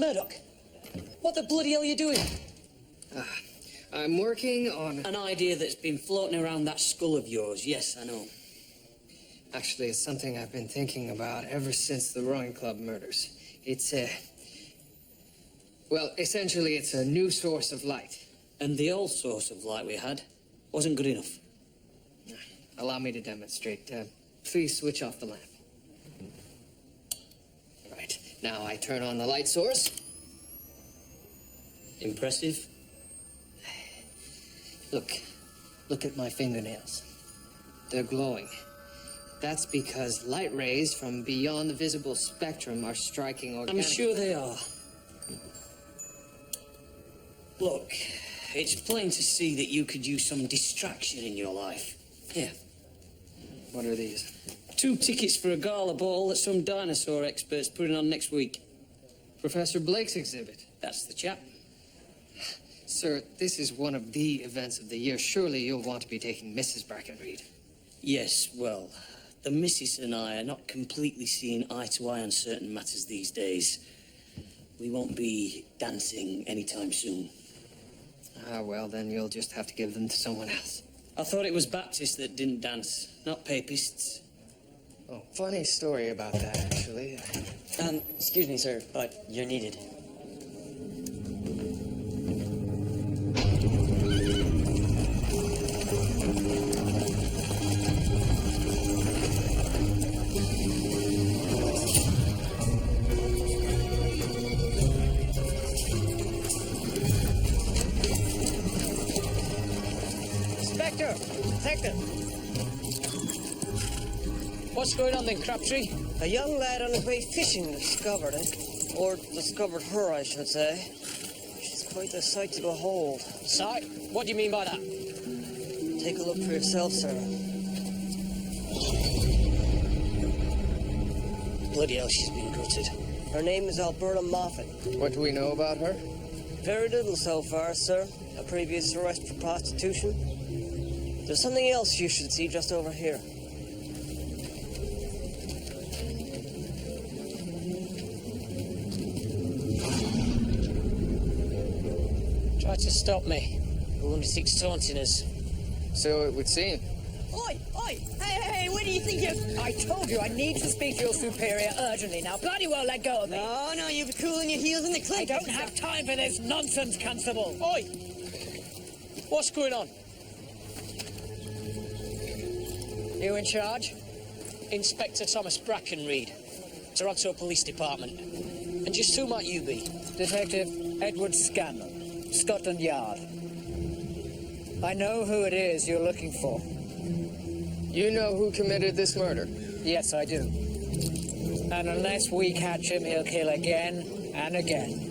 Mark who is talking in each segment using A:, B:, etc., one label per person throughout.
A: Murdoch, what the bloody hell are you doing?
B: I'm working on...
A: An idea that's been floating around that skull of yours, yes, I know.
B: Actually, it's something I've been thinking about ever since the rowing club murders. It's well, essentially, it's a new source of light.
A: And the old source of light we had wasn't good enough.
B: Allow me to demonstrate. Please switch off the lamp. Right, now I turn on the light source.
A: Impressive.
B: Look at my fingernails. They're glowing. That's because light rays from beyond the visible spectrum are striking organic...
A: I'm sure they are. Look, it's plain to see that you could use some distraction in your life. Here.
B: What are these?
A: 2 tickets for a gala ball that some dinosaur expert's putting on next week.
B: Professor Blake's exhibit.
A: That's the chap.
B: Sir, this is one of the events of the year. Surely you'll want to be taking Mrs. Brackenreed.
A: Yes, well, the missus and I are not completely seeing eye to eye on certain matters these days. We won't be dancing anytime soon.
B: Ah, well, then you'll just have to give them to someone else.
A: I thought it was Baptists that didn't dance, not Papists.
B: Oh, funny story about that, actually.
C: Excuse me, sir, but you're needed.
D: Detective!
A: What's going on then, Crabtree?
D: A young lad on his way fishing discovered it. Or discovered her, I should say. She's quite the sight to behold.
A: Sight? What do you mean by that?
D: Take a look for yourself, sir.
A: Bloody hell, she's been gutted.
D: Her name is Alberta Moffat.
B: What do we know about her?
D: Very little so far, sir. A previous arrest for prostitution. There's something else you should see just over here.
A: Try to stop me. The lunatic's taunting us.
B: So it would seem.
E: Oi! Oi! Hey, where do you think you... I told you I need to speak to your superior urgently. Now, bloody well let go of me.
D: No, you'll be cooling your heels in the clink.
E: I don't have time for this nonsense, Constable.
A: Oi! What's going on? You in charge? Inspector Thomas Brackenreed, Toronto Police Department. And just who might you be?
E: Detective Edward Scanlon, Scotland Yard. I know who it is you're looking for.
B: You know who committed this murder?
E: Yes, I do. And unless we catch him, he'll kill again and again.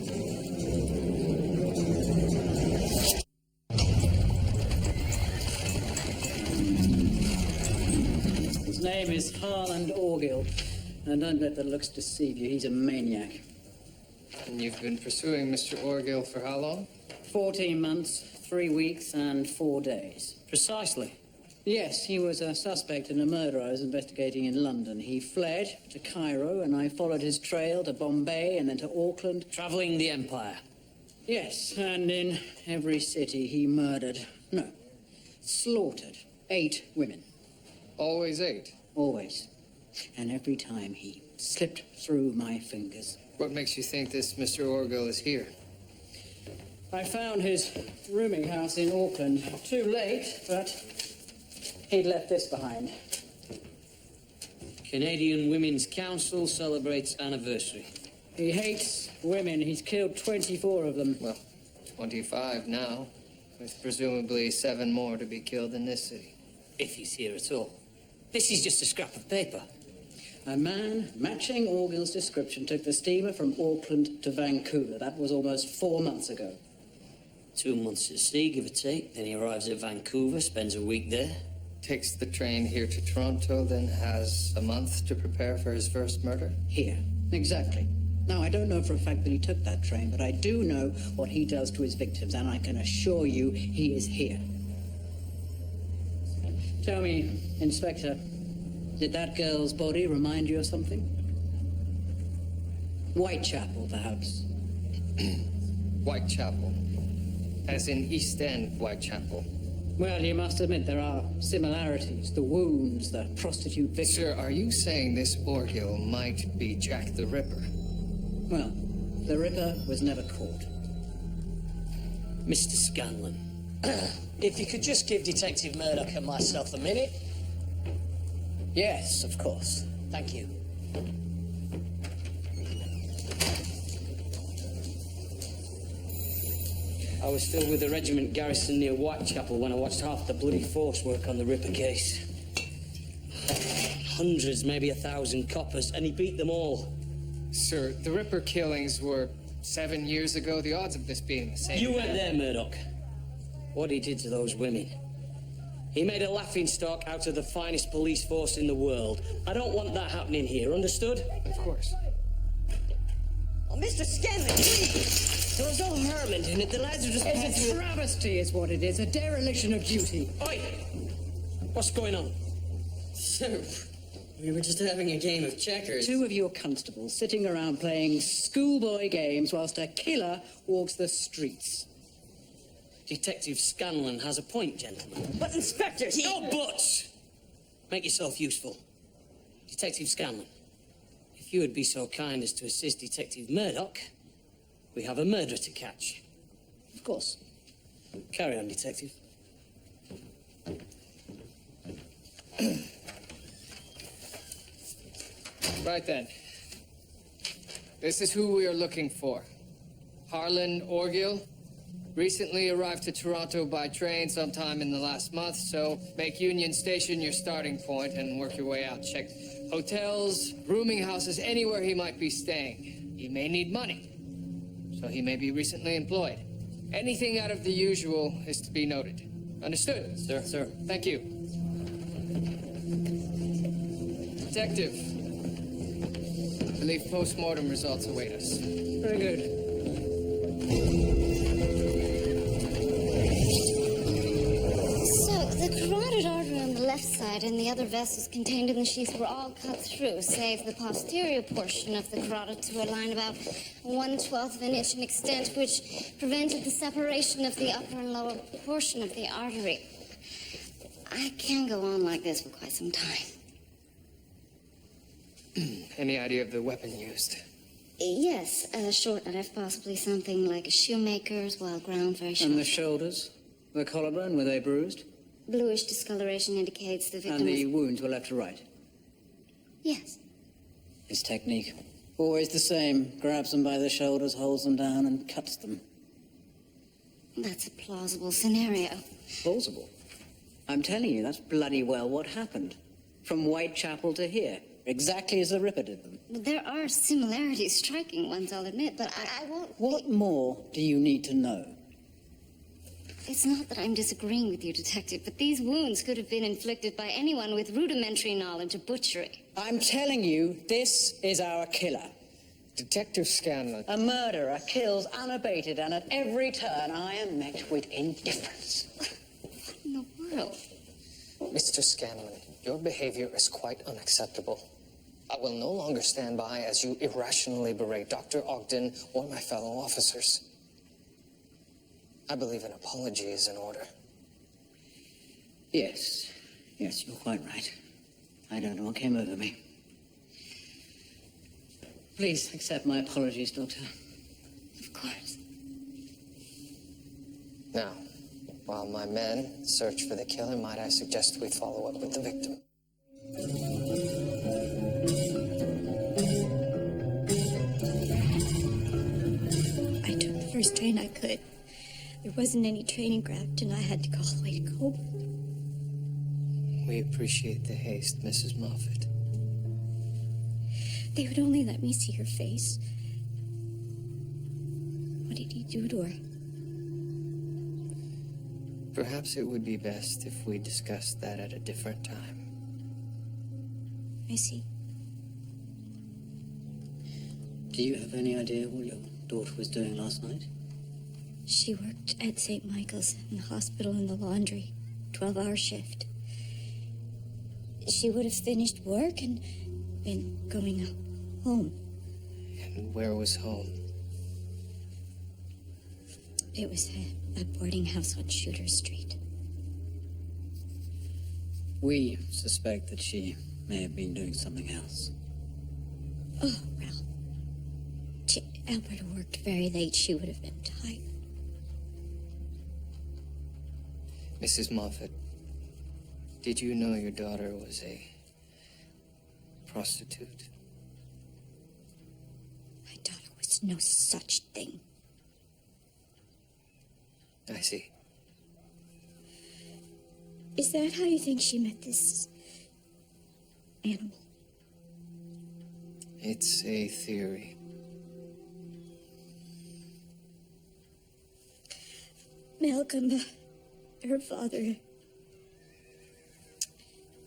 F: His name is Harland Orgill, and don't let the looks deceive you. He's a maniac.
B: And you've been pursuing Mr. Orgill for how long?
F: 14 months, 3 weeks, and 4 days.
A: Precisely.
F: Yes, he was a suspect in a murder I was investigating in London. He fled to Cairo, and I followed his trail to Bombay and then to Auckland.
A: Travelling the empire.
F: Yes, and in every city he murdered, no, slaughtered 8 women.
B: Always 8.
F: Always. And every time he slipped through my fingers.
B: What makes you think this Mr. Orgill is here?
F: I found his rooming house in Auckland too late, but he'd left this behind.
A: Canadian Women's Council celebrates anniversary.
F: He hates women. He's killed 24 of them.
B: Well, 25 now, with presumably 7 more to be killed in this city.
A: If he's here at all. This is just a scrap of paper.
F: A man matching Orgill's description took the steamer from Auckland to Vancouver. That was almost 4 months ago.
A: 2 months at sea, give or take. Then he arrives at Vancouver, spends a week there.
B: Takes the train here to Toronto, then has a month to prepare for his first murder?
F: Here. Exactly. Now, I don't know for a fact that he took that train, but I do know what he does to his victims, and I can assure you he is here. Tell me, Inspector, did that girl's body remind you of something? Whitechapel, perhaps?
B: Whitechapel. As in East End Whitechapel.
F: Well, you must admit there are similarities. The wounds, the prostitute victim.
B: Sir, are you saying this Orgil might be Jack the Ripper?
F: Well, the Ripper was never caught.
A: Mr. Scanlon, if you could just give Detective Murdoch and myself a minute.
F: Yes, of course.
A: Thank you. I was still with the regiment garrison near Whitechapel when I watched half the bloody force work on the Ripper case. Hundreds, maybe 1,000 coppers, and he beat them all.
B: Sir, the Ripper killings were 7 years ago. The odds of this being the same...
A: You weren't there, Murdoch. What he did to those women. He made a laughingstock out of the finest police force in the world. I don't want that happening here, understood?
B: Of course.
D: Oh, Mr. Scanlon, please! There was no harm in it. The lads are just
F: It's
D: passing
F: a travesty is what it is, a dereliction of duty.
A: Oi! What's going on?
C: Sir, we were just having a game of checkers.
F: Two of your constables sitting around playing schoolboy games whilst a killer walks the streets.
A: Detective Scanlon has a point, gentlemen.
D: But, Inspector, he...
A: No buts! Make yourself useful. Detective Scanlon, if you would be so kind as to assist Detective Murdoch, we have a murderer to catch.
F: Of course.
A: Carry on, Detective.
B: Right then. This is who we are looking for. Harlan Orgil. Recently arrived to Toronto by train sometime in the last month, so make Union Station your starting point and work your way out. Check hotels, rooming houses, anywhere he might be staying. He may need money, so he may be recently employed. Anything out of the usual is to be noted. Understood?
C: Sir. Sir.
B: Thank you. Detective, I believe post-mortem results await us.
F: Very good.
G: So, the carotid artery on the left side and the other vessels contained in the sheath were all cut through, save the posterior portion of the carotid to a line about 1/12 of an inch in extent, which prevented the separation of the upper and lower portion of the artery. I can't go on like this for quite some time.
B: Any idea of the weapon used?
G: Yes, a short knife, possibly something like a shoemaker's, while ground very sharp.
F: And the shoulders? The collarbone, were they bruised?
G: Bluish discoloration indicates the victim
F: And the
G: was...
F: wounds were left to right?
G: Yes.
F: His technique. Always the same. Grabs them by the shoulders, holds them down, and cuts them.
G: That's a plausible scenario.
F: Plausible. I'm telling you, that's bloody well what happened. From Whitechapel to here. Exactly as the Ripper did them.
G: There are similarities, striking ones, I'll admit, but I won't...
F: What more do you need to know?
G: It's not that I'm disagreeing with you, Detective, but these wounds could have been inflicted by anyone with rudimentary knowledge of butchery.
F: I'm telling you, this is our killer.
B: Detective Scanlon.
F: A murderer kills unabated, and at every turn I am met with indifference.
G: What in the world?
B: Mr. Scanlon, your behavior is quite unacceptable. I will no longer stand by as you irrationally berate Dr. Ogden or my fellow officers. I believe an apology is in order.
F: Yes, you're quite right. I don't know what came over me. Please accept my apologies, Doctor.
G: Of course.
B: Now, while my men search for the killer, might I suggest we follow up with the victim?
H: I took the first train I could. There wasn't any training graft, and I had to go all the way to Coburg.
B: We appreciate the haste, Mrs. Moffat.
H: They would only let me see her face. What did he do to her?
B: Perhaps it would be best if we discussed that at a different time.
H: I see.
F: Do you have any idea what your daughter was doing last night?
H: She worked at St. Michael's in the hospital in the laundry, 12-hour shift. She would have finished work and been going home.
B: And where was home?
H: It was a boarding house on Shooter Street.
F: We suspect that she may have been doing something else.
H: Oh, well. Alberta worked very late. She would have been tired.
B: Mrs. Moffat, did you know your daughter was a prostitute?
H: My daughter was no such thing.
B: I see.
H: Is that how you think she met this animal?
B: It's a theory.
H: Malcolm, her father,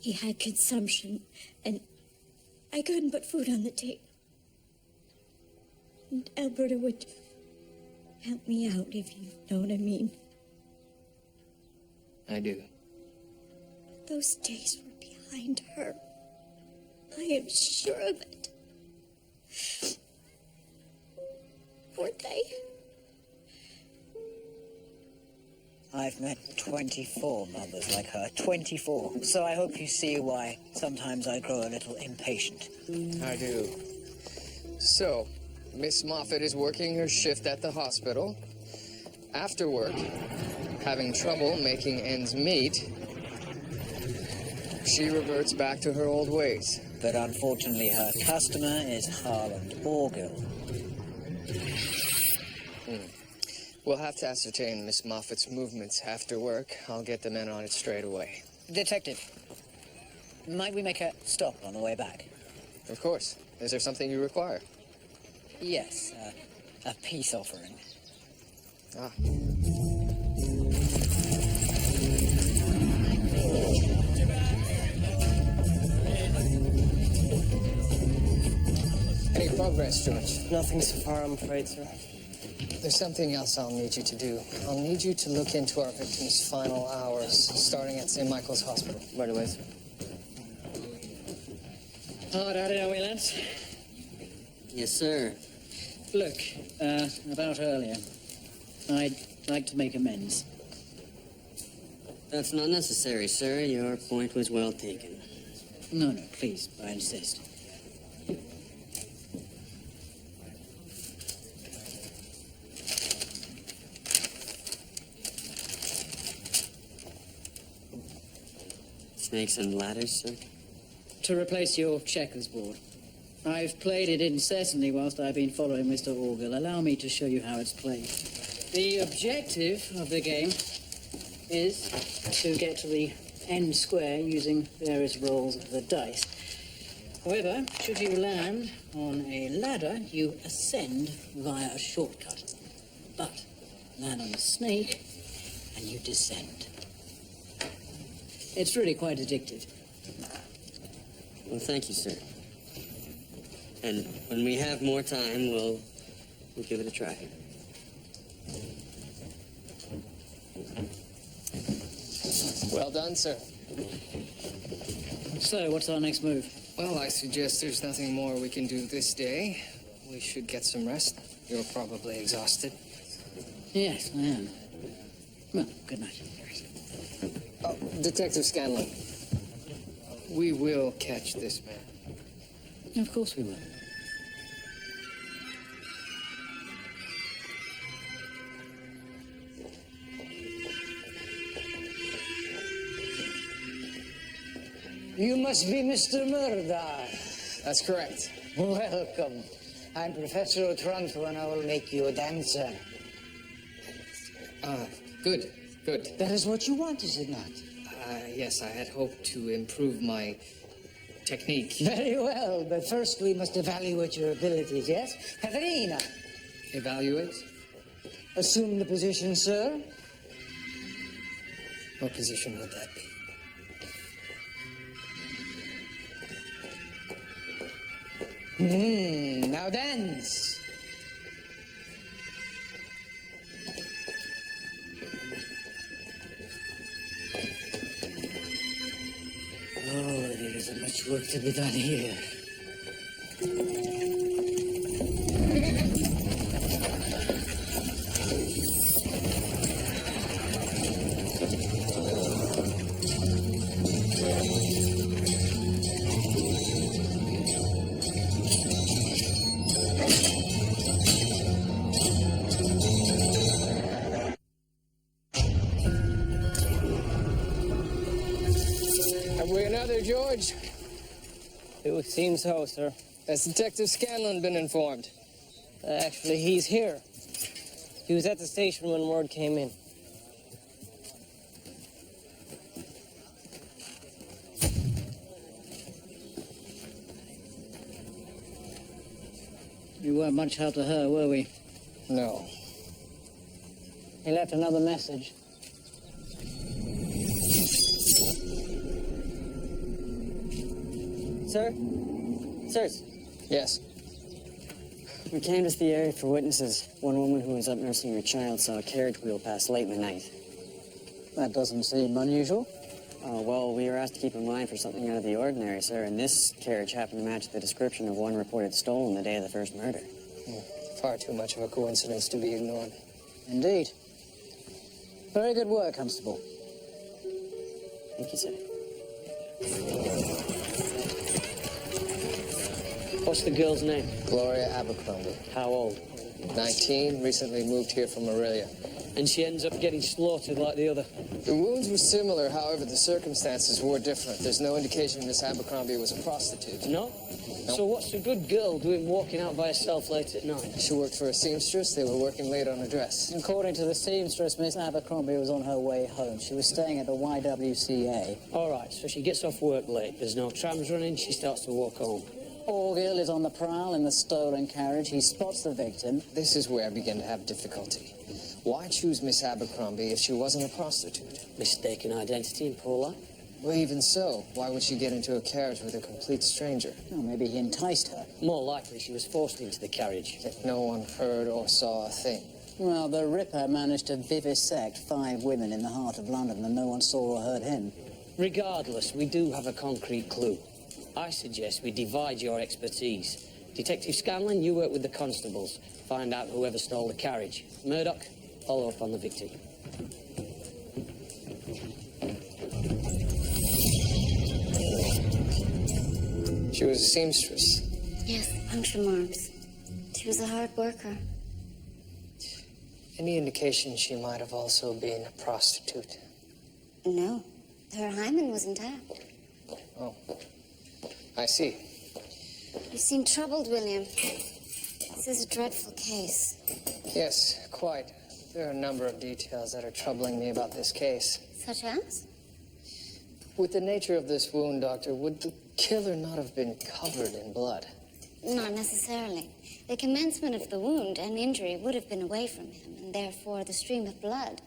H: he had consumption, and I couldn't put food on the table. And Alberta would help me out, if you know what I mean.
B: I do.
H: Those days were behind her. I am sure of it. Weren't they?
E: I've met 24 mothers like her. 24. So I hope you see why sometimes I grow a little impatient.
B: I do. So, Miss Moffat is working her shift at the hospital. After work, having trouble making ends meet, she reverts back to her old ways.
E: But unfortunately, her customer is Harland Orgill.
B: We'll have to ascertain Miss Moffat's movements after work. I'll get the men on it straight away.
E: Detective, might we make a stop on the way back?
B: Of course. Is there something you require?
E: Yes, a peace offering.
B: Ah. Any progress, George?
D: Nothing so far, I'm afraid, sir.
B: There's something else I'll need you to do. I'll need you to look into our victim's final hours, starting at St. Michael's Hospital.
D: Right away, sir.
F: Hard at it, are we, lads?
C: Yes, sir.
F: Look, about earlier, I'd like to make amends.
C: That's not necessary, sir. Your point was well taken.
F: No, please, I insist.
C: Snakes and ladders, sir?
F: To replace your checkers board. I've played it incessantly whilst I've been following Mr. Orgill. Allow me to show you how it's played. The objective of the game is to get to the end square using various rolls of the dice. However, should you land on a ladder, you ascend via a shortcut. But land on a snake, and you descend. It's really quite addictive.
C: Well, thank you, sir. And when we have more time, we'll give it a try.
B: Well done, sir.
F: So, what's our next move?
B: Well, I suggest there's nothing more we can do this day. We should get some rest. You're probably exhausted.
F: Yes, I am. Well, good night.
B: Oh, Detective Scanlon. We will catch this man.
F: Of course we will.
I: You must be Mr. Murdoch.
B: That's correct.
I: Welcome. I'm Professor Otranto, and I will make you a dancer.
B: Good.
I: That is what you want, is it not?
B: Yes, I had hoped to improve my technique.
I: Very well, but first we must evaluate your abilities, yes? Katharina,
B: Evaluate?
I: assume the position, sir.
B: What position would that be?
I: Now dance. Oh, there isn't much work to be done here.
B: we another, George?
F: It would seem so, sir.
B: Has Detective Scanlon been informed?
F: Actually, he's here. He was at the station when word came in. We weren't much help to her, were we?
B: No.
F: He left another message.
C: Sir? Sirs,
B: Yes.
C: we canvassed the area for witnesses. One woman who was up nursing her child saw a carriage wheel pass late in the night.
F: That doesn't seem unusual.
C: Well, we were asked to keep in mind for something out of the ordinary, sir, and this carriage happened to match the description of one reported stolen the day of the first murder.
B: Far too much of a coincidence to be ignored.
F: Indeed. Very good work, Constable.
C: Thank you, sir.
A: What's the girl's name?
B: Gloria Abercrombie.
A: How old?
B: 19, recently moved here from Aurelia.
A: And she ends up getting slaughtered like the other.
B: The wounds were similar, however, the circumstances were different. There's no indication Miss Abercrombie was a prostitute.
A: No? So what's a good girl doing walking out by herself late at night?
B: She worked for a seamstress. They were working late on a dress.
F: According to the seamstress, Miss Abercrombie was on her way home. She was staying at the YWCA.
A: All right, so she gets off work late. There's no trams running. She starts to walk home.
F: Orgill is on the prowl in the stolen carriage. He spots the victim.
B: This is where I begin to have difficulty. Why choose Miss Abercrombie if she wasn't a prostitute?
A: Mistaken identity and poor luck.
B: Well, even so, why would she get into a carriage with a complete stranger?
F: Oh, maybe he enticed her.
A: More likely she was forced into the carriage.
B: Yet no one heard or saw a thing.
F: Well, the Ripper managed to vivisect 5 women in the heart of London, and no one saw or heard him.
A: Regardless, we do have a concrete clue. I suggest we divide your expertise. Detective Scanlon, you work with the constables. Find out whoever stole the carriage. Murdoch, follow up on the victim.
B: She was a seamstress.
G: Yes, puncture marks. She was a hard worker.
B: Any indication she might have also been a prostitute?
G: No, her hymen was intact.
B: Oh, I see.
G: You seem troubled, William. This is a dreadful case.
B: Yes, quite. There are a number of details that are troubling me about this case.
G: Such as?
B: With the nature of this wound, Doctor, would the killer not have been covered in blood?
G: Not necessarily. The commencement of the wound and injury would have been away from him, and therefore the stream of blood,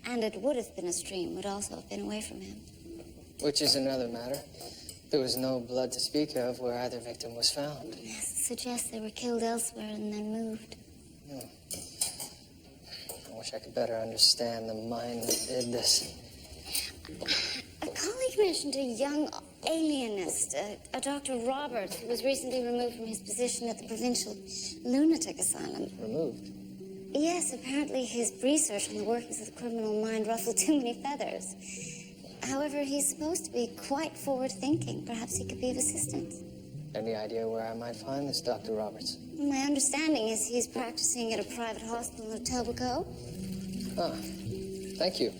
G: and it would have been a stream, would also have been away from him.
B: Which is another matter. There was no blood to speak of where either victim was found.
G: Yes, it suggests they were killed elsewhere and then moved.
B: I wish I could better understand the mind that did this.
G: A colleague mentioned a young alienist, a Dr. Roberts, who was recently removed from his position at the provincial lunatic asylum.
B: Removed?
G: Yes, apparently his research on the workings of the criminal mind ruffled too many feathers. However, he's supposed to be quite forward-thinking. Perhaps he could be of assistance.
B: Any idea where I might find this Dr. Roberts?
G: My understanding is he's practicing at a private hospital in Etobicoke.
B: Ah, thank you.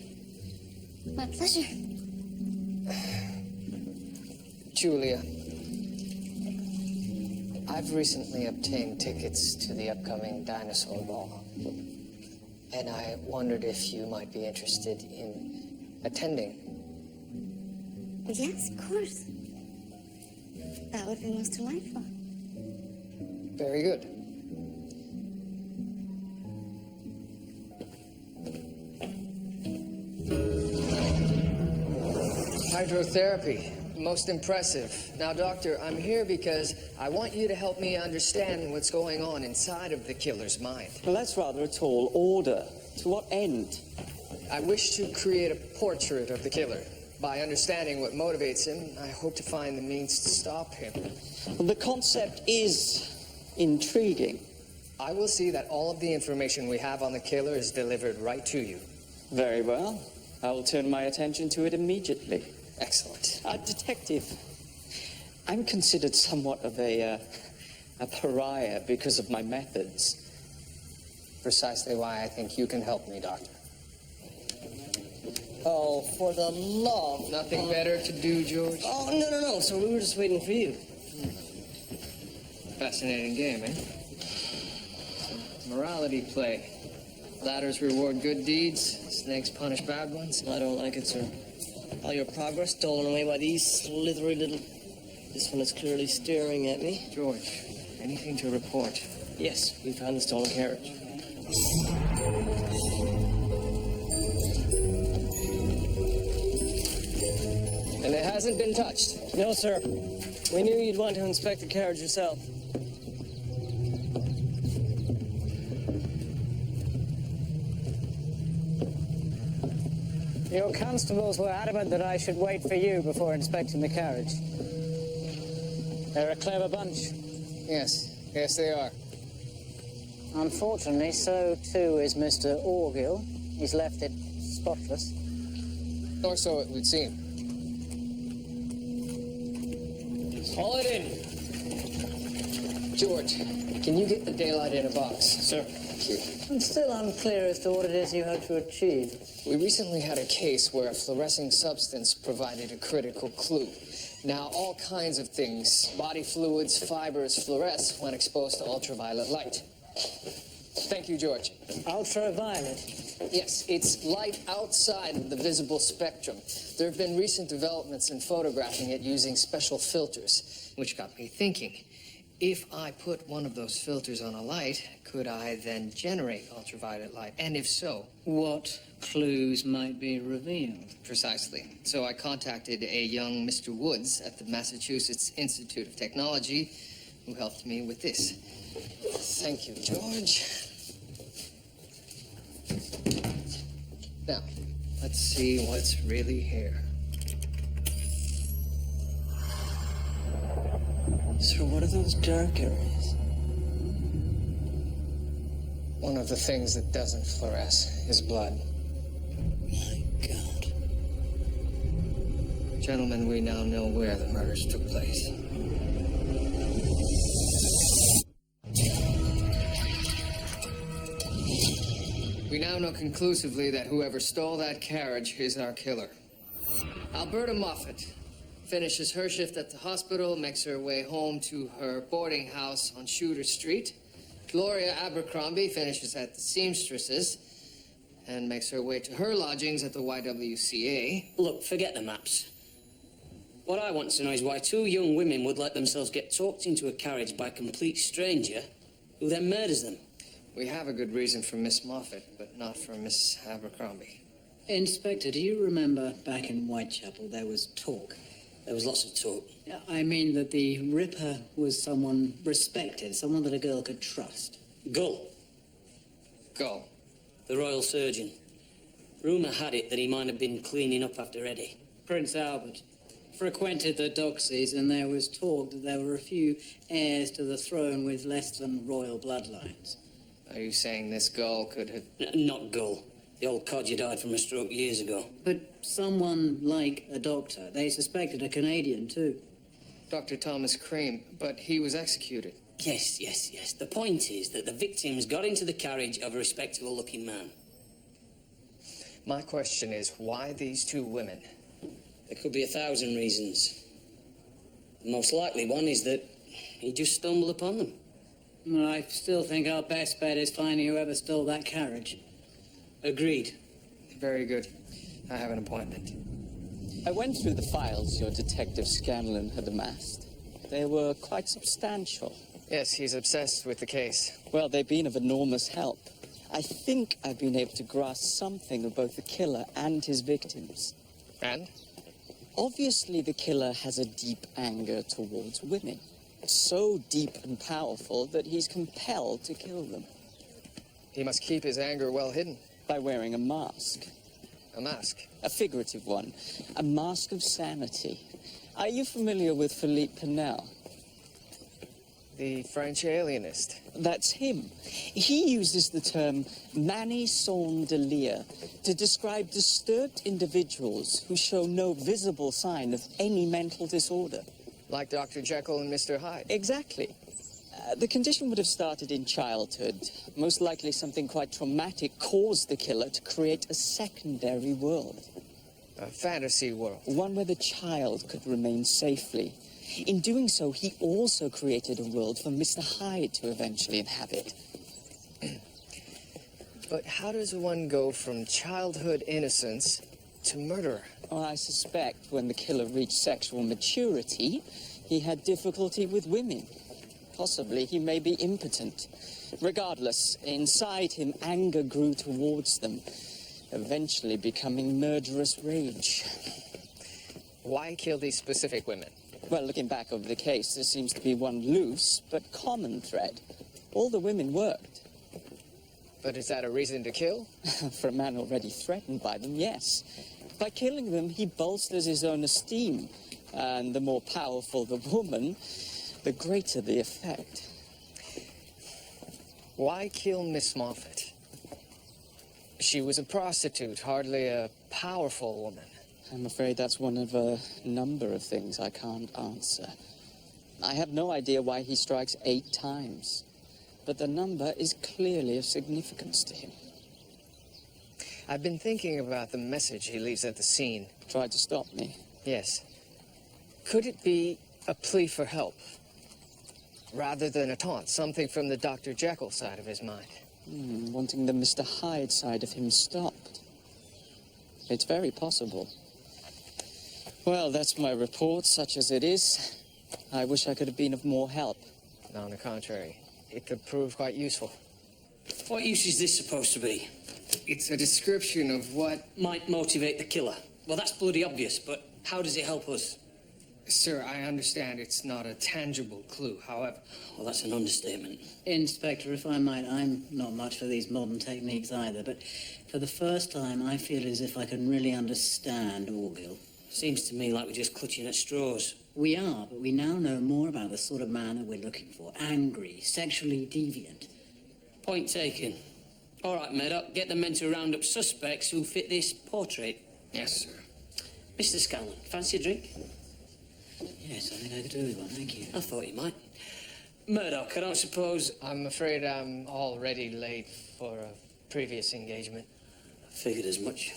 G: My pleasure.
B: Julia, I've recently obtained tickets to the upcoming dinosaur ball. And I wondered if you might be interested in attending.
G: Yes, of course. That would be most delightful.
B: Very good. Hydrotherapy. Most impressive. Now, Doctor, I'm here because I want you to help me understand what's going on inside of the killer's mind.
J: Well, that's rather a tall order. To what end?
B: I wish to create a portrait of the killer. By understanding what motivates him, I hope to find the means to stop him.
J: Well, the concept is intriguing.
B: I will see that all of the information we have on the killer is delivered right to you.
J: Very well. I will turn my attention to it immediately.
B: Excellent.
J: Detective, I'm considered somewhat of a pariah because of my methods.
B: Precisely why I think you can help me, Doctor.
D: Oh, for the love.
B: Nothing better to do, George?
D: Oh, no, sir. We were just waiting for you.
B: Fascinating game, eh? Morality play. Ladders reward good deeds, snakes punish bad ones.
D: I don't like it, sir. All your progress stolen away by these slithery little... This one is clearly staring at me.
B: George, anything to report?
D: Yes, we found the stolen carriage.
B: And it hasn't been touched?
D: No, sir. We knew you'd want to inspect the carriage yourself.
F: Your constables were adamant that I should wait for you before inspecting the carriage. They're a clever bunch.
B: Yes, they are.
F: Unfortunately, so too is Mr. Orgill. He's left it spotless.
B: Or so it would seem. Haul it in. George, can you get the daylight in a box?
D: Sir.
B: Thank you.
F: I'm still unclear as to what it is you hope to achieve.
B: We recently had a case where a fluorescing substance provided a critical clue. Now, all kinds of things, body fluids, fibers, fluoresce when exposed to ultraviolet light. Thank you, George.
F: Ultraviolet?
B: Yes, it's light outside of the visible spectrum. There have been recent developments in photographing it using special filters, which got me thinking. If I put one of those filters on a light, could I then generate ultraviolet light? And if so,
F: What clues might be revealed?
B: precisely. So I contacted a young Mr. Woods at the Massachusetts Institute of Technology, who helped me with this. Thank you, George. Now, let's see what's really here.
D: Sir, what are those dark areas?
B: One of the things that doesn't fluoresce is blood.
D: My God.
B: Gentlemen, we now know where the murders took place. We now know conclusively that whoever stole that carriage is our killer. Alberta Moffat finishes her shift at the hospital, makes her way home to her boarding house on Shooter Street. Gloria Abercrombie finishes at the seamstresses and makes her way to her lodgings at the YWCA.
A: Look, forget the maps. What I want to know is why two young women would let themselves get talked into a carriage by a complete stranger who then murders them.
B: We have a good reason for Miss Moffat, but not for Miss Abercrombie.
F: Inspector, do you remember back in Whitechapel there was talk?
A: There was lots of talk.
F: I mean that the Ripper was someone respected, someone that a girl could trust.
A: Gull,
B: Go.
A: the royal surgeon. Rumour had it that he might have been cleaning up after Eddie.
F: Prince Albert frequented the Doxies, and there was talk that there were a few heirs to the throne with less than royal bloodlines.
B: Are you saying this Gull could have...
A: Not Gull. The old codger died from a stroke years ago.
F: But someone like a doctor, they suspected a Canadian too.
B: Dr. Thomas Cream, but he was executed.
A: Yes. The point is that the victims got into the carriage of a respectable-looking man.
B: My question is, why these two women?
A: There could be 1,000 reasons. The most likely one is that he just stumbled upon them.
F: Well, I still think our best bet is finding whoever stole that carriage.
A: Agreed.
B: Very good. I have an appointment.
J: I went through the files your detective Scanlon had amassed. They were quite substantial.
B: Yes, he's obsessed with the case.
J: Well, they've been of enormous help. I think I've been able to grasp something of both the killer and his victims.
B: And?
J: Obviously, the killer has a deep anger towards women. So deep and powerful that he's compelled to kill them.
B: He must keep his anger well hidden.
J: By wearing a mask.
B: A mask?
J: A figurative one. A mask of sanity. Are you familiar with Philippe Pinel?
B: The French alienist.
J: That's him. He uses the term manie sans délire to describe disturbed individuals who show no visible sign of any mental disorder.
B: Like Dr. Jekyll and Mr. Hyde.
J: Exactly. The condition would have started in childhood. Most likely something quite traumatic caused the killer to create a secondary world.
B: A fantasy world.
J: One where the child could remain safely. In doing so, he also created a world for Mr. Hyde to eventually inhabit.
B: But how does one go from childhood innocence to murder?
J: Well, I suspect when the killer reached sexual maturity, he had difficulty with women. Possibly he may be impotent. Regardless, inside him, anger grew towards them, eventually becoming murderous rage.
B: Why kill these specific women?
J: Well, looking back over the case, there seems to be one loose but common thread. All the women worked.
B: But is that a reason to kill?
J: For a man already threatened by them, yes. By killing them, he bolsters his own esteem. And the more powerful the woman, the greater the effect.
B: Why kill Miss Moffat? She was a prostitute, hardly a powerful woman.
J: I'm afraid that's one of a number of things I can't answer. I have no idea why he strikes 8 times, but the number is clearly of significance to him.
B: I've been thinking about the message he leaves at the scene.
J: Tried to stop me?
B: Yes. Could it be a plea for help, rather than a taunt, something from the Dr. Jekyll side of his mind?
J: Wanting the Mr. Hyde side of him stopped. It's very possible. Well, that's my report, such as it is. I wish I could have been of more help.
B: On the contrary, it could prove quite useful.
A: What use is this supposed to be?
B: It's a description of what...
A: Might motivate the killer. Well, that's bloody obvious, but how does it help us?
B: Sir, I understand it's not a tangible clue, however...
A: Well, that's an understatement.
F: Inspector, if I might, I'm not much for these modern techniques either, but for the first time, I feel as if I can really understand Orgill.
A: Seems to me like we're just clutching at straws.
F: We are, but we now know more about the sort of man that we're looking for. Angry, sexually deviant.
A: Point taken. All right, Murdoch, get the men to round up suspects who fit this portrait.
B: Yes, sir.
A: Mr. Scanlon, fancy a drink?
F: Yes, I think I could do with one, thank you.
A: I thought you might. Murdoch, I don't suppose...
B: I'm afraid I'm already late for a previous engagement.
A: I figured as much.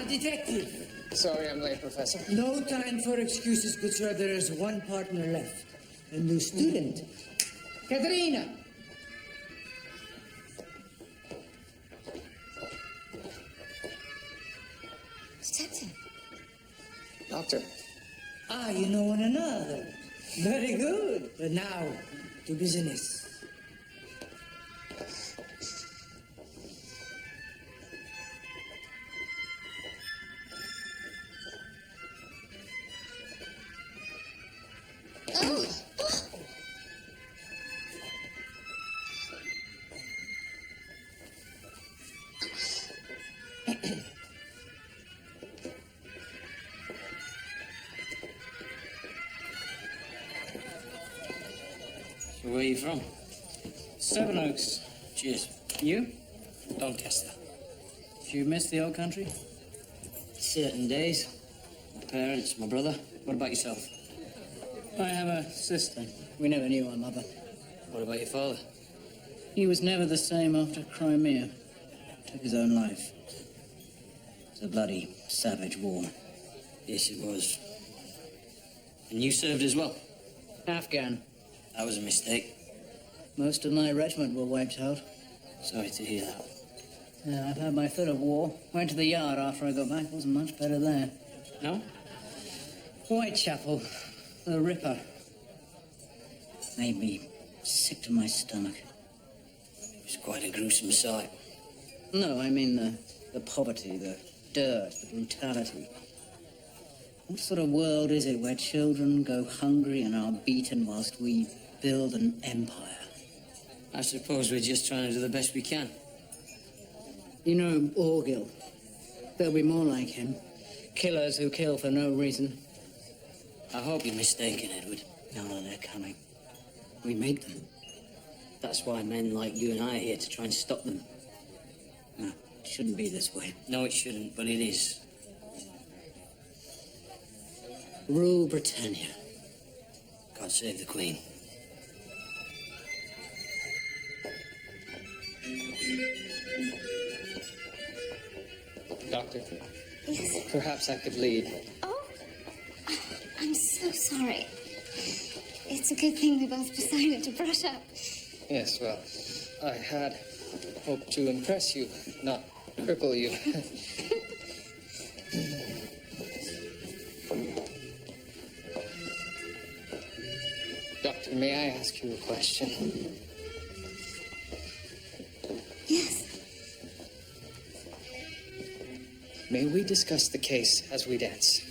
I: Detective.
B: Sorry I'm late, Professor.
I: No time for excuses, good sir. There is one partner left. A new student. Katerina!
G: Detective.
B: Doctor.
I: Ah, you know one another. Very good. But now, to business.
A: So where are you from?
F: Sevenoaks.
A: Cheers.
F: You?
A: Doncaster.
F: Do you miss the old country?
A: Certain days. My parents, my brother. What about yourself?
F: I have a sister. We never knew our mother.
A: What about your father?
F: He was never the same after Crimea. Took his own life. It's a bloody, savage war.
A: Yes, it was. And you served as well?
F: Afghan.
A: That was a mistake.
F: Most of my regiment were wiped out.
A: Sorry to hear that.
F: Yeah, I've had my fill of war. Went to the yard after I got back. Wasn't much better there.
A: No?
F: Whitechapel. The Ripper. Made me sick to my stomach.
A: It was quite a gruesome sight.
F: No, I mean the poverty, the dirt, the brutality. What sort of world is it where children go hungry and are beaten whilst we build an empire?
A: I suppose we're just trying to do the best we can.
F: You know Orgill. There'll be more like him. Killers who kill for no reason.
A: I hope you're mistaken, Edward.
F: No, they're coming. We make them.
A: That's why men like you and I are here, to try and stop them.
F: No, it shouldn't be this way.
A: No, it shouldn't, but it is.
I: Rule Britannia. God save the Queen.
B: Doctor,
G: Yes.
B: perhaps I could lead.
G: Oh, I'm so sorry. It's a good thing we both decided to brush up.
B: Yes, well, I had hoped to impress you, not cripple you. Doctor, may I ask you a question?
G: Yes.
B: May we discuss the case as we dance?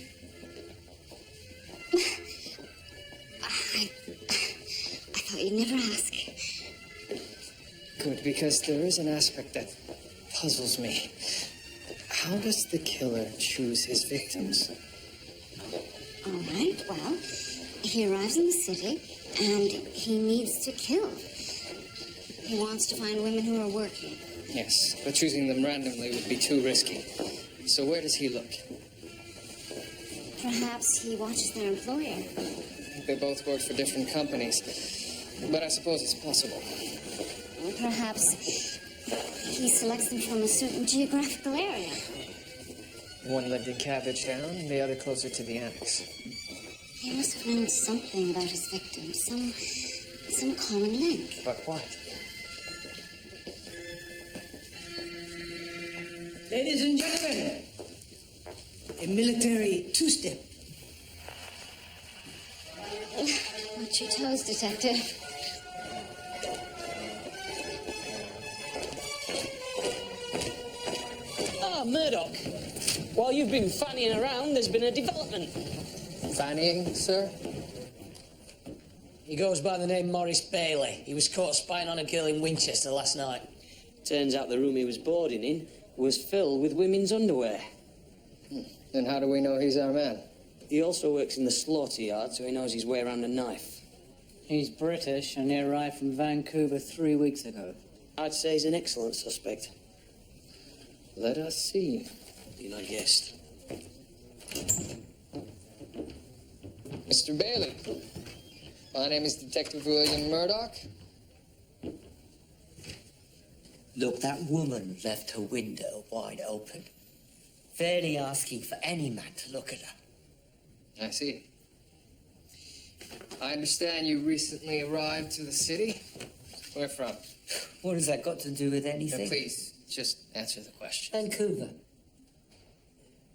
G: I thought you'd never ask.
B: Good, because there is an aspect that puzzles me. How does the killer choose his victims?
G: All right, well, he arrives in the city, and he needs to kill. He wants to find women who are working.
B: Yes, but choosing them randomly would be too risky. So where does he look?
G: Perhaps he watches their employer.
B: They both work for different companies, but I suppose it's possible.
G: Perhaps he selects them from a certain geographical area.
B: One lived in Cabbage Down, and the other closer to the annex.
G: He must have known something about his victims, some common link.
B: But what?
I: Ladies and gentlemen, a military two-step.
G: Watch your toes, Detective.
A: Ah, Murdoch. While you've been fannying around, there's been a development.
B: Fannying, sir?
I: He goes by the name Maurice Bailey. He was caught spying on a girl in Winchester last night.
A: Turns out the room he was boarding in was filled with women's underwear.
B: Then how do we know he's our man?
A: He also works in the slaughter yard, so he knows his way around a knife.
F: He's British and he arrived from Vancouver 3 weeks ago.
A: I'd say he's an excellent suspect.
B: Let us see.
A: Be my guest.
B: Mr. Bailey, my name is Detective William Murdoch.
K: Look, that woman left her window wide open, fairly asking for any man to look at her.
B: I see. I understand you recently arrived to the city. Where from?
K: What has that got to do with
B: Now,
K: anything?
B: please, just answer the question.
K: Vancouver.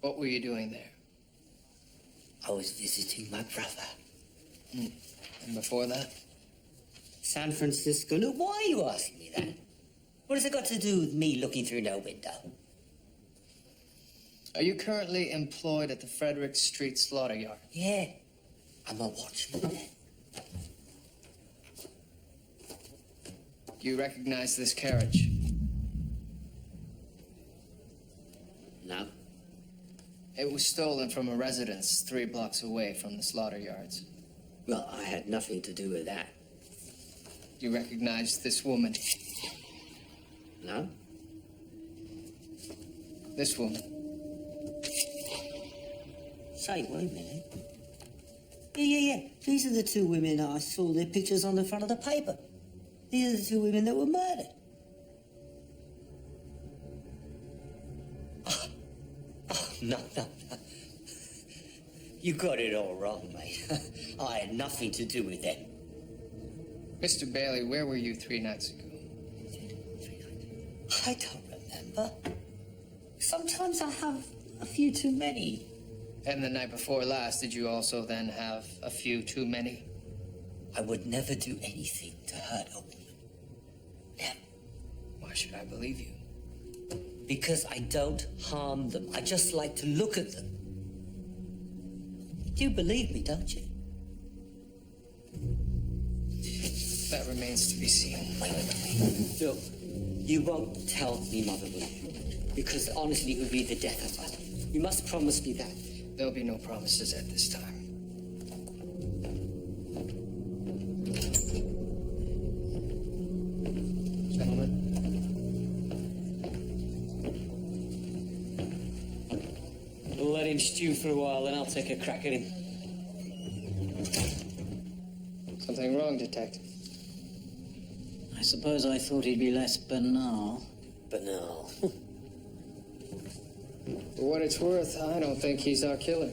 B: What were you doing there?
K: I was visiting my brother.
B: And before that?
K: San Francisco. Look, why are you asking me that? What has it got to do with me looking through no window?
B: Are you currently employed at the Frederick Street Slaughter Yard?
K: Yeah, I'm a watchman there.
B: Do you recognize this carriage?
K: No.
B: It was stolen from a residence 3 blocks away from the slaughter yards.
K: Well, I had nothing to do with that.
B: Do you recognize this woman?
K: No?
B: This woman?
K: Say, wait a minute. Yeah. These are the two women I saw their pictures on the front of the paper. These are the two women that were murdered. No. You got it all wrong, mate. I had nothing to do with them.
B: Mr. Bailey, where were you 3 nights ago?
K: I don't remember. Sometimes I have a few too many.
B: And the night before last, did you also then have a few too many?
K: I would never do anything to hurt a woman. Never.
B: Why should I believe you?
K: Because I don't harm them. I just like to look at them. You believe me, don't you?
B: That remains to be seen.
K: Wait. Look, you won't tell me, Mother, will you? Because honestly, it would be the death of us. You must promise me that.
B: There'll be no promises at this time. Gentlemen.
A: We'll let him stew for a while, then I'll take a crack at him.
B: Something wrong, Detective?
F: I suppose I thought he'd be less banal.
A: Banal.
B: For what it's worth, I don't think he's our killer.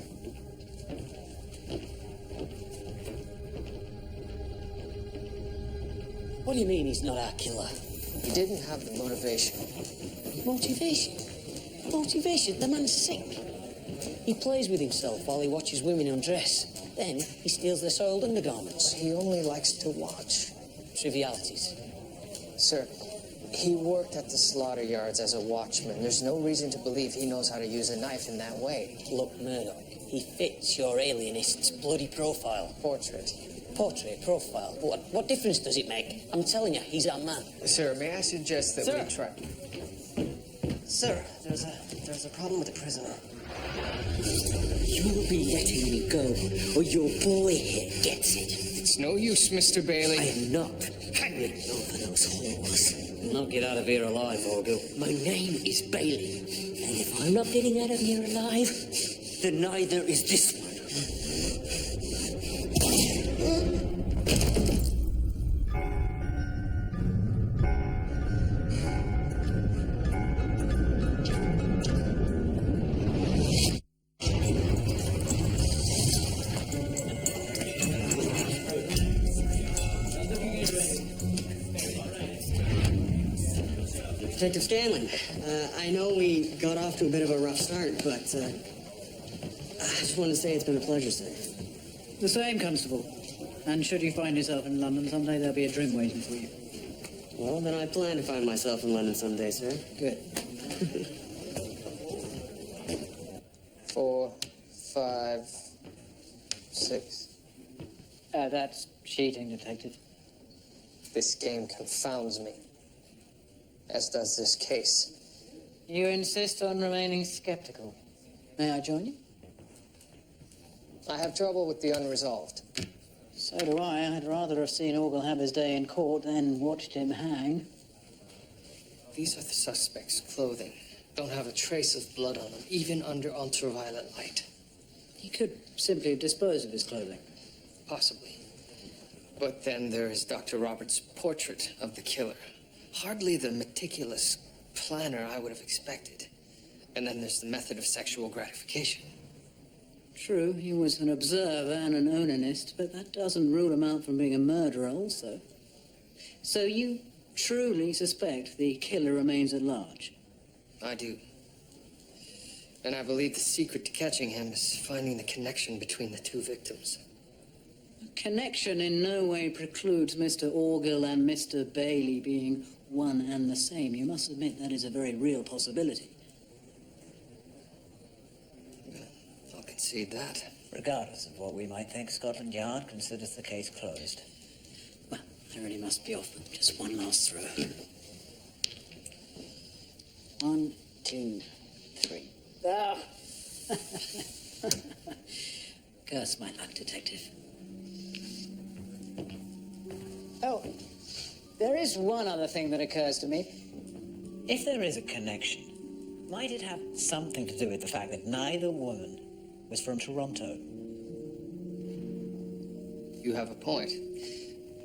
A: What do you mean he's not our killer?
B: He didn't have the motivation.
A: Motivation? Motivation? The man's sick. He plays with himself while he watches women undress. Then he steals their soiled undergarments.
B: He only likes to watch.
A: Trivialities.
B: Sir, he worked at the slaughter yards as a watchman. There's no reason to believe he knows how to use a knife in that way.
A: Look, Murdoch, he fits your alienist's bloody profile.
B: Portrait.
A: Portrait, profile. What difference does it make? I'm telling you, he's our man.
B: Sir, may I suggest that we try...
D: Sir, there's a problem with the prisoner.
K: You will be letting me go, or your boy here gets it.
B: It's no use, Mr. Bailey.
K: I am not hanging over those whores.
A: You'll not get out of here alive, Orgel.
K: My name is Bailey, and if I'm not getting out of here alive, then neither is this one.
C: Detective Scanlon, I know we got off to a bit of a rough start, but I just wanted to say it's been a pleasure, sir.
F: The same, Constable. And should you find yourself in London someday, there'll be a drink waiting for you.
C: Well, then I plan to find myself in London someday, sir.
F: Good.
B: 4, 5, 6.
F: That's cheating, Detective.
B: This game confounds me. As does this case.
F: You insist on remaining skeptical. May I join you?
B: I have trouble with the unresolved.
F: So do I. I'd rather have seen Orgel have his day in court than watched him hang.
B: These are the suspect's clothing. Don't have a trace of blood on them, even under ultraviolet light.
F: He could simply dispose of his clothing.
B: Possibly. But then there is Dr. Roberts' portrait of the killer. Hardly the meticulous planner I would have expected. And then there's the method of sexual gratification.
F: True, he was an observer and an onanist, but that doesn't rule him out from being a murderer also. So you truly suspect the killer remains at large?
B: I do. And I believe the secret to catching him is finding the connection between the two victims.
F: Connection in no way precludes Mr. Orgel and Mr. Bailey being one and the same. You must admit that is a very real possibility.
B: I'll concede that.
E: Regardless of what we might think, Scotland Yard considers the case closed.
F: Well, I really must be off, but just one last throw. 1, 2, 3. Ah! Curse my luck, Detective. Oh, there is one other thing that occurs to me.
E: If there is a connection, might it have something to do with the fact that neither woman was from Toronto?
B: You have a point.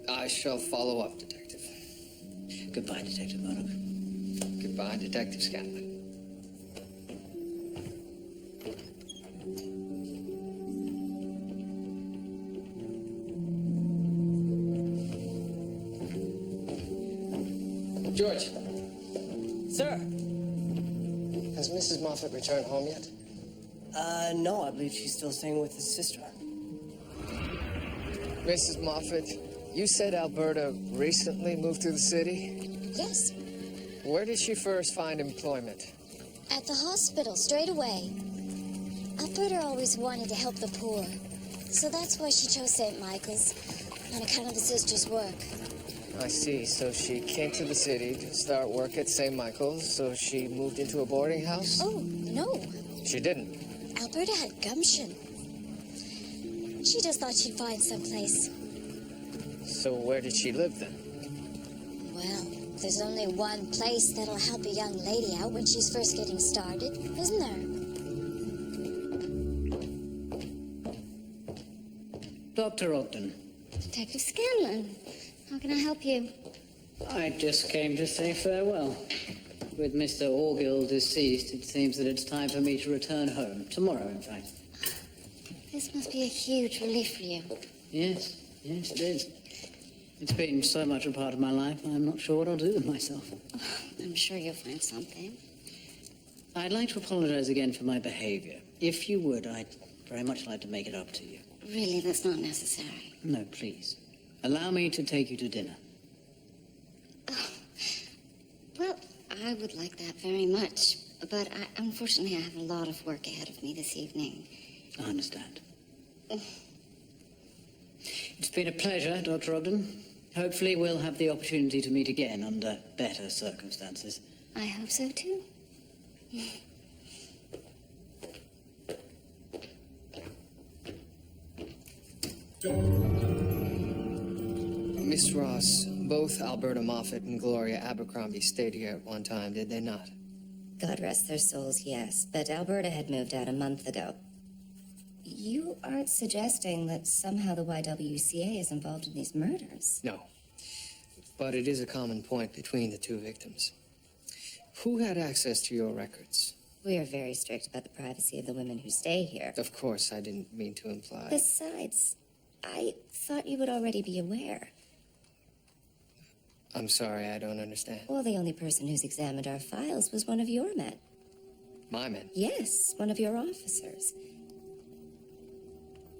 B: I shall follow up, Detective.
F: Goodbye, Detective Murdoch.
B: Goodbye, Detective Scanlon. George.
D: Sir?
B: Has Mrs. Moffat returned home yet?
D: No, I believe she's still staying with his sister.
B: Mrs. Moffat, you said Alberta recently moved to the city?
G: Yes,
B: Where did she first find employment?
G: at the hospital, straight away. Alberta always wanted to help the poor, so that's why she chose St. Michael's, on account of the sister's work.
B: I see. So she came to the city to start work at St. Michael's, so she moved into a boarding house?
G: Oh, no.
B: She didn't.
G: Alberta had gumption. She just thought she'd find someplace.
B: So where did she live then?
G: Well, there's only one place that'll help a young lady out when she's first getting started, isn't there?
F: Dr. Ogden,
G: Detective Scanlon, how can I help you?
F: I just came to say farewell. With Mr. Orgill deceased, it seems that it's time for me to return home. Tomorrow, in fact.
G: This must be a huge relief for you.
F: Yes, it is. It's been so much a part of my life, I'm not sure what I'll do with myself.
G: Oh, I'm sure you'll find something.
F: I'd like to apologize again for my behavior. If you would, I'd very much like to make it up to you.
G: Really, that's not necessary.
F: No, please. Allow me to take you to dinner.
G: Oh, well, I would like that very much. But unfortunately, I have a lot of work ahead of me this evening.
F: I understand. It's been a pleasure, Dr. Ogden. Hopefully we'll have the opportunity to meet again under better circumstances.
G: I hope so, too.
B: Miss Ross, both Alberta Moffat and Gloria Abercrombie stayed here at one time, did they not?
L: God rest their souls, yes. But Alberta had moved out a month ago. You aren't suggesting that somehow the YWCA is involved in these murders?
B: No. But it is a common point between the two victims. Who had access to your records?
L: We are very strict about the privacy of the women who stay here.
B: Of course, I didn't mean to imply.
L: Besides, I thought you would already be aware.
B: I'm sorry, I don't understand.
L: Well, the only person who's examined our files was one of your men.
B: My men?
L: Yes, one of your officers.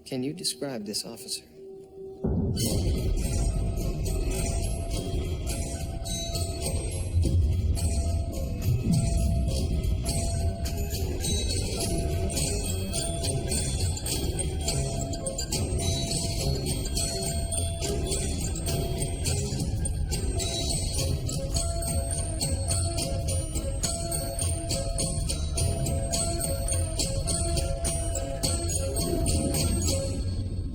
B: Can you describe this officer?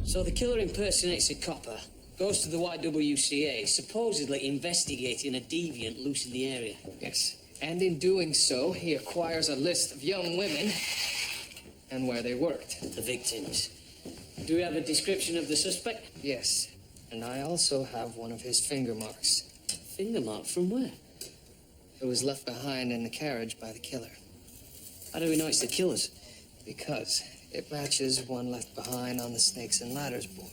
A: So the killer impersonates a copper, goes to the YWCA, supposedly investigating a deviant loose in the area.
B: Yes. And in doing so, he acquires a list of young women and where they worked.
A: The victims. Do we have a description of the suspect?
B: Yes. And I also have one of his finger marks.
A: Finger mark from where?
B: It was left behind in the carriage by the killer.
A: How do we know it's the killer's?
B: Because it matches one left behind on the Snakes and Ladders board.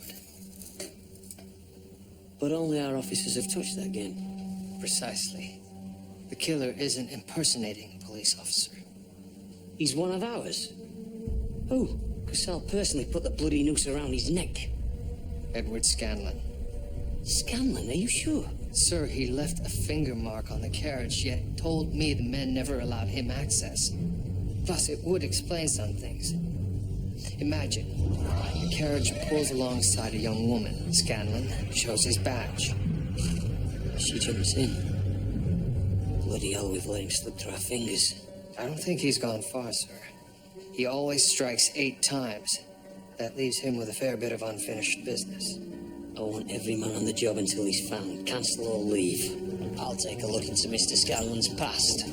A: But only our officers have touched that game.
B: Precisely. The killer isn't impersonating a police officer.
A: He's one of ours. Who? Because I'll personally put the bloody noose around his neck.
B: Edward Scanlon.
A: Scanlon, are you sure?
B: Sir, he left a finger mark on the carriage, yet told me the men never allowed him access. Plus, it would explain some things. Imagine, the carriage pulls alongside a young woman. Scanlon shows his badge.
A: She jumps in. Bloody hell, we've let him slip through our fingers.
B: I don't think he's gone far, sir. He always strikes 8 times. That leaves him with a fair bit of unfinished business.
A: I want every man on the job until he's found. Cancel or leave. I'll take a look into Mr. Scanlon's past.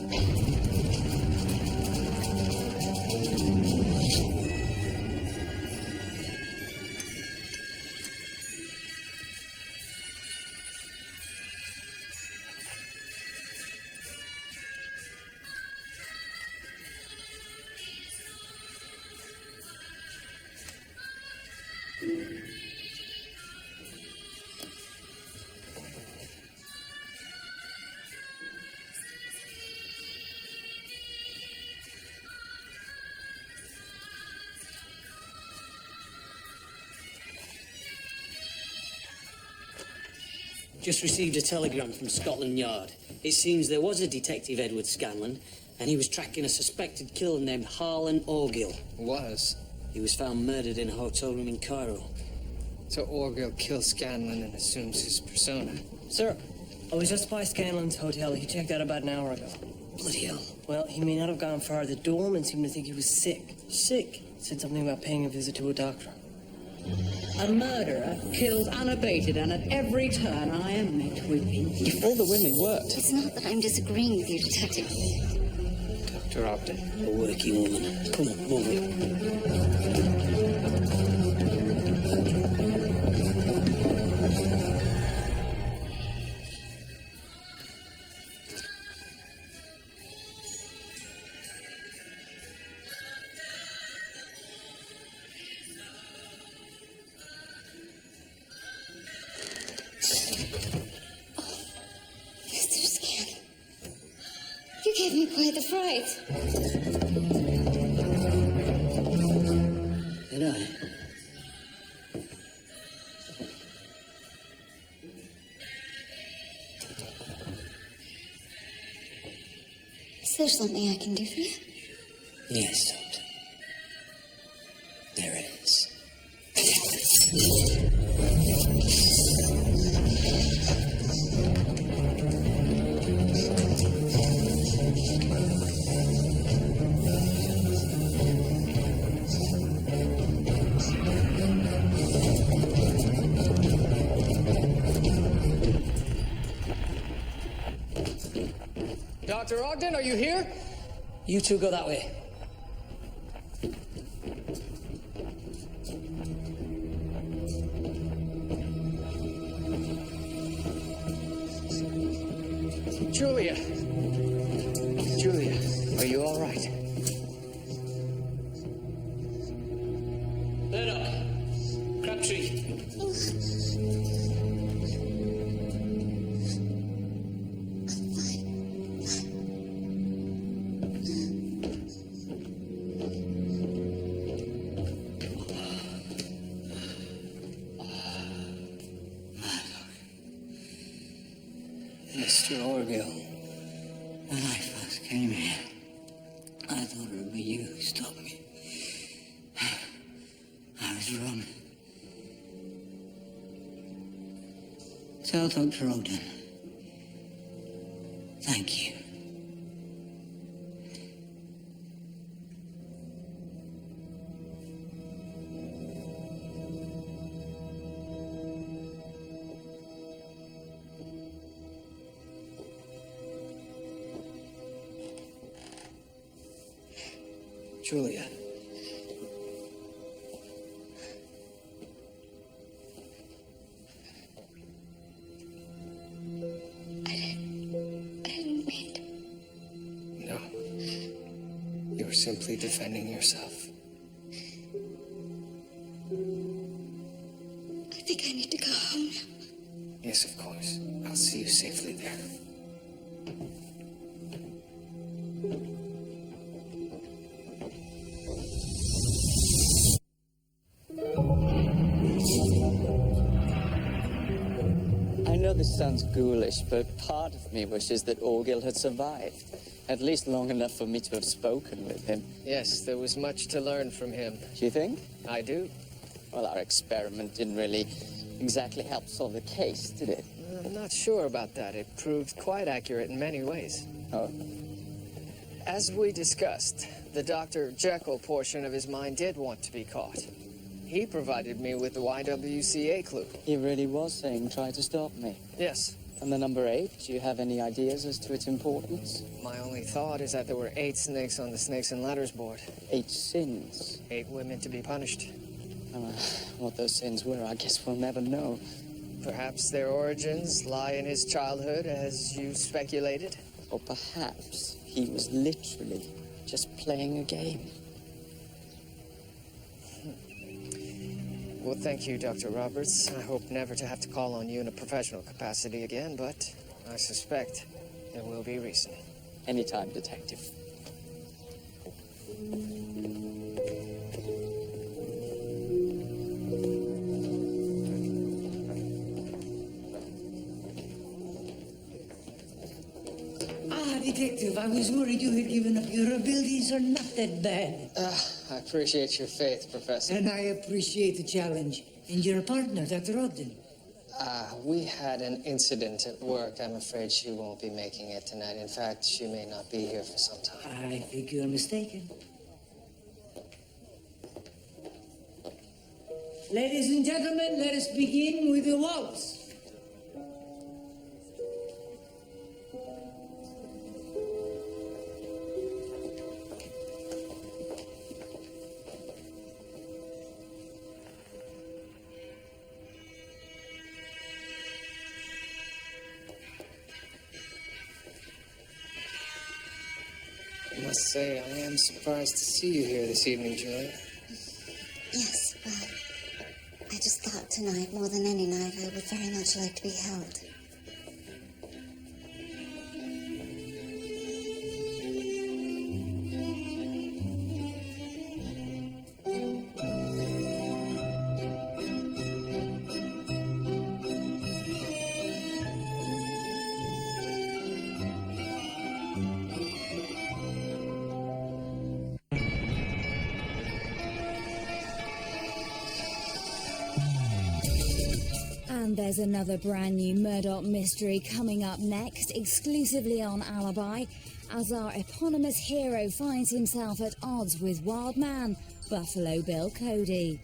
A: Just received a telegram from Scotland Yard. It seems there was a detective, Edward Scanlon, and he was tracking a suspected killer named Harlan Orgill.
B: Was?
A: He was found murdered in a hotel room in Cairo.
B: So Orgill kills Scanlon and assumes his persona.
C: Sir, I was just by Scanlon's hotel. He checked out about an hour ago.
A: Bloody hell.
C: Well, he may not have gone far. The doorman seemed to think he was sick.
A: Sick?
C: Said something about paying a visit to a doctor.
F: A murderer kills unabated, and at every turn I am met with impudence.
J: If all the women worked.
G: It's not that I'm disagreeing with you, Detective.
B: Dr. Ogden.
A: A working woman. Come on, move it.
G: gave me quite the fright.
I: Did I?
G: Is there something I can do for you?
I: Yes, Doctor. There is.
B: Dr. Ogden, are you here?
A: You two go that way.
B: Julia. Julia, are you all right?
A: Murdoch. Crabtree.
I: Mr. Orgill, when I first came here, I thought it would be you who stopped me. I was wrong. Tell Dr. Ogden. Thank you.
B: Julia.
G: I didn't mean to.
B: No. You were simply defending yourself.
G: I think I need to go home now.
B: Yes, of course. I'll see you safely there.
J: I know this sounds ghoulish, but part of me wishes that Orgill had survived. At least long enough for me to have spoken with him.
B: Yes, there was much to learn from him.
J: Do you think?
B: I do.
J: Well, our experiment didn't really exactly help solve the case, did it?
B: I'm not sure about that. It proved quite accurate in many ways.
J: Oh?
B: As we discussed, the Dr. Jekyll portion of his mind did want to be caught. He provided me with the YWCA clue.
J: He really was saying, try to stop me.
B: Yes.
J: And the number 8, do you have any ideas as to its importance?
B: My only thought is that there were 8 snakes on the Snakes and Ladders board.
J: 8 sins.
B: 8 women to be punished.
J: What those sins were, I guess we'll never know.
B: Perhaps their origins lie in his childhood, as you speculated.
J: Or perhaps he was literally just playing a game.
B: Well, thank you, Dr. Roberts. I hope never to have to call on you in a professional capacity again, but I suspect there will be reason.
J: Anytime, Detective.
I: Detective, I was worried you had given up. Your abilities are not that bad.
B: I appreciate your faith, Professor.
I: And I appreciate the challenge. And your partner, Dr. Ogden.
B: We had an incident at work. I'm afraid she won't be making it tonight. In fact, she may not be here for some time.
I: I think you're mistaken. Ladies and gentlemen, let us begin with the waltz.
B: I must say, I am surprised to see you here this evening, Julia.
G: Yes, well, I just thought tonight, more than any night, I would very much like to be held.
M: And there's another brand new Murdoch mystery coming up next, exclusively on Alibi, as our eponymous hero finds himself at odds with wild man Buffalo Bill Cody.